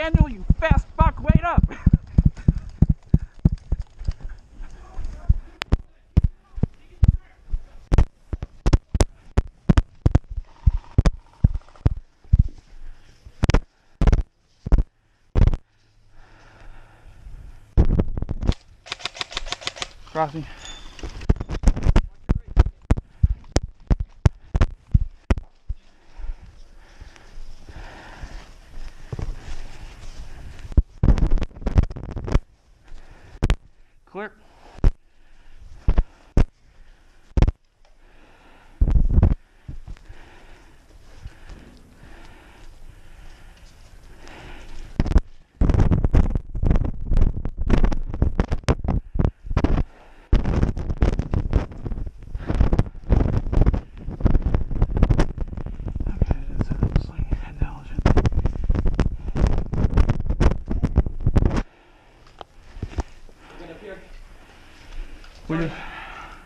Daniel, you fast fuck, wait up! Crossing. Clear.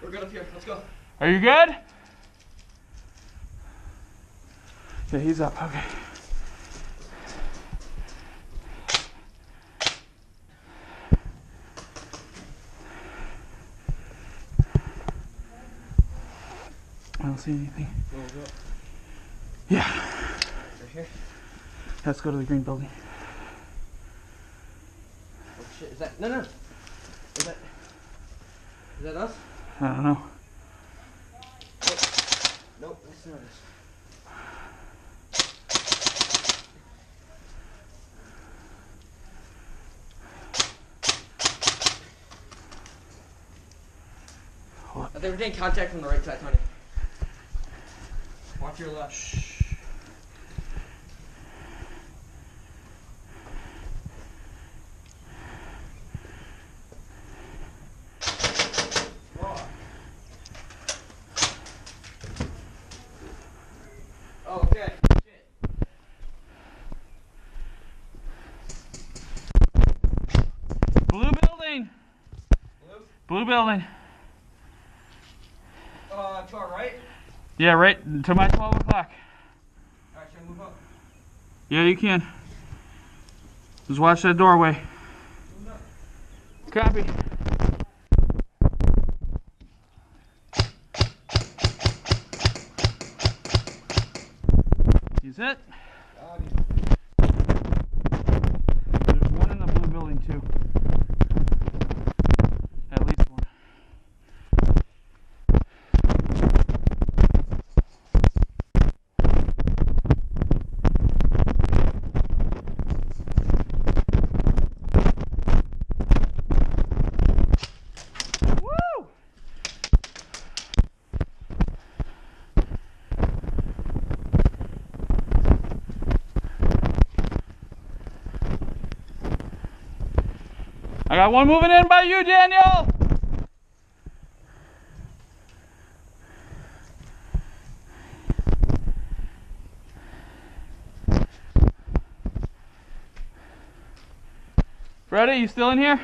We're good up here. Let's go. Are you good? Yeah, he's up. Okay. I don't see anything. Yeah. Right here? Let's go to the green building. Oh shit, is that? No. Is that us? I don't know. Nope, that's not us. I think we're getting contact from the right side, Tony. Watch your left. Shh. Oh, okay. Shit. Blue building. Blue building. To our right? Yeah, right to my 12 o'clock. Alright, should I move up? Yeah, you can. Just watch that doorway. Move up. Copy. Is it? There's one in the blue building too. At least one. Woo! I got one moving in by you, Daniel! Freddie, you still in here?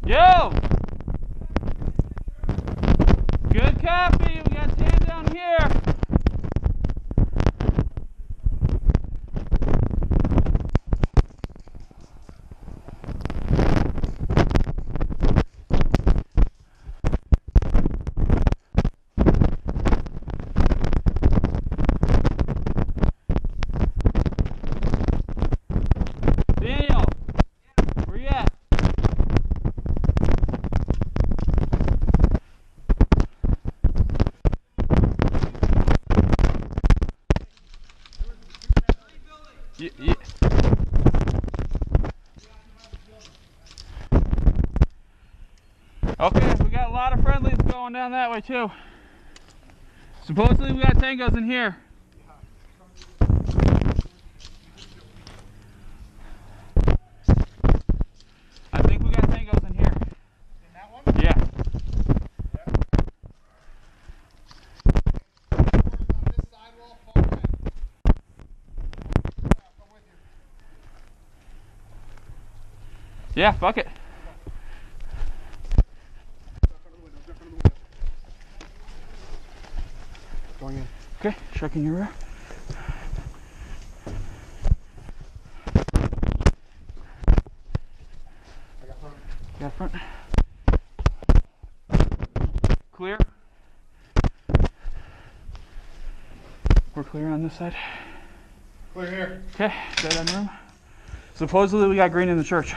Yo! Good copy, we got 10 down Yeah. Okay, we got a lot of friendlies going down that way too. Supposedly we got tangos in here. I think we got tangos in here. In that one? Yeah. On this sidewall, far right. I'm with you. Yeah, fuck it. Going in. Okay, checking your rear. I got front. Got front. Clear. We're clear on this side. Clear here. Okay, dead end room. Supposedly we got green in the church.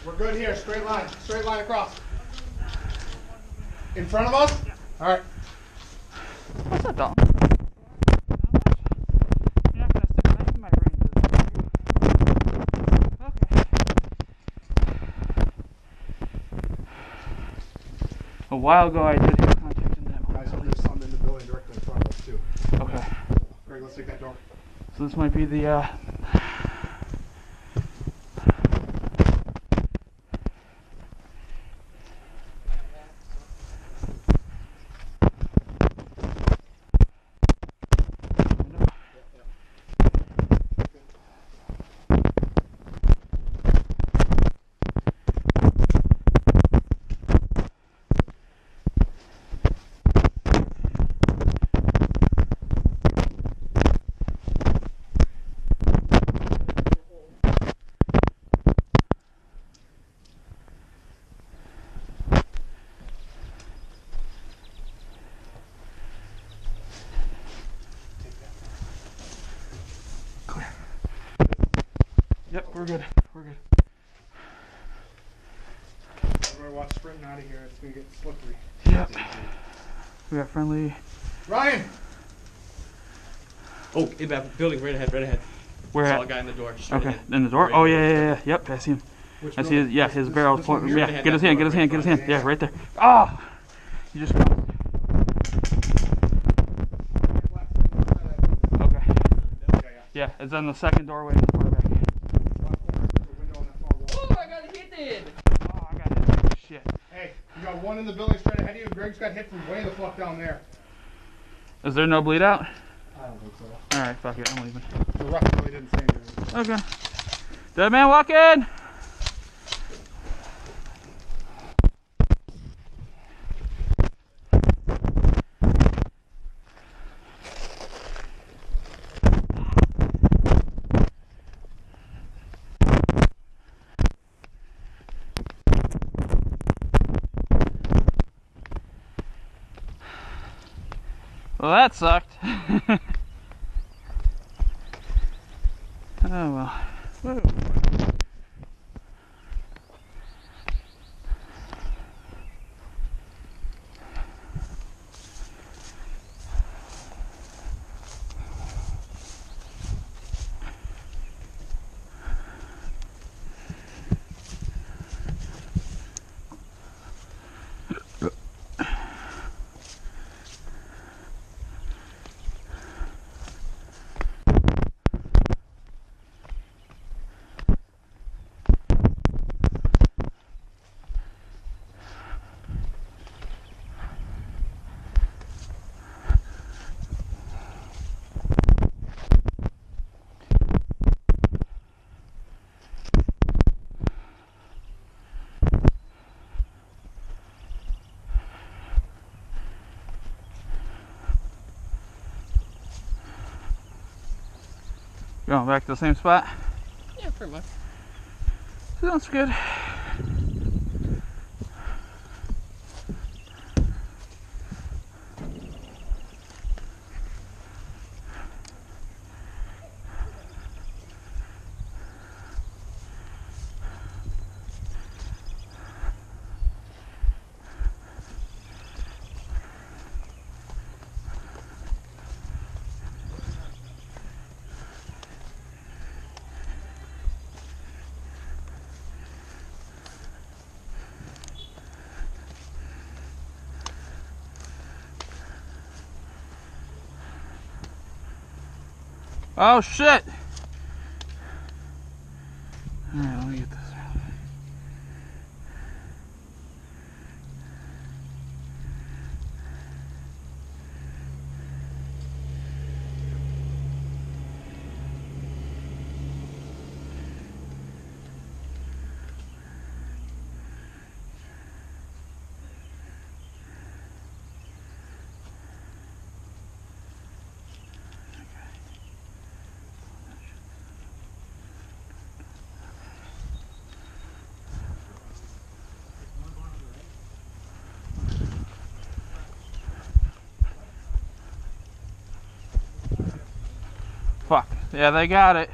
We're good here. Straight line across. In front of us? All right. What's that, Dalton? You're not gonna stick a knife in my brain, okay. A while ago I did have contact in that Guys, there's some in the building directly in front of us too. Okay. Greg, let's take that door. So this might be the clear. Yep, we're good. We're good. Everybody watch sprinting out of here. It's gonna get slippery. Yep. We got friendly. Ryan! Oh, in that building, right ahead. Where Saw a at? guy in the door. Straight Okay, ahead. in the door. Right Oh there. yeah. Yep, I see him. Which I see building? his, yeah, his barrel's this one pointing. here? Yeah, get his hand. Yeah, right there. Ah! You just crossed. Okay. Yeah, it's on the second doorway in the far back. Oh, I got hit. Oh, I got hit. Shit. Hey, you got one in the building straight ahead of you. Greg's got hit from way the fuck down there. Is there no bleed out? I don't think so. Alright, fuck it, I'm leaving. The ref really didn't say anything. So. Okay. Dead man walk in! Well, that sucked. Oh well. Whoa. Going back to the same spot? Yeah, pretty much. Sounds good. Oh shit! Alright, let me get this. Fuck. Yeah, they got it.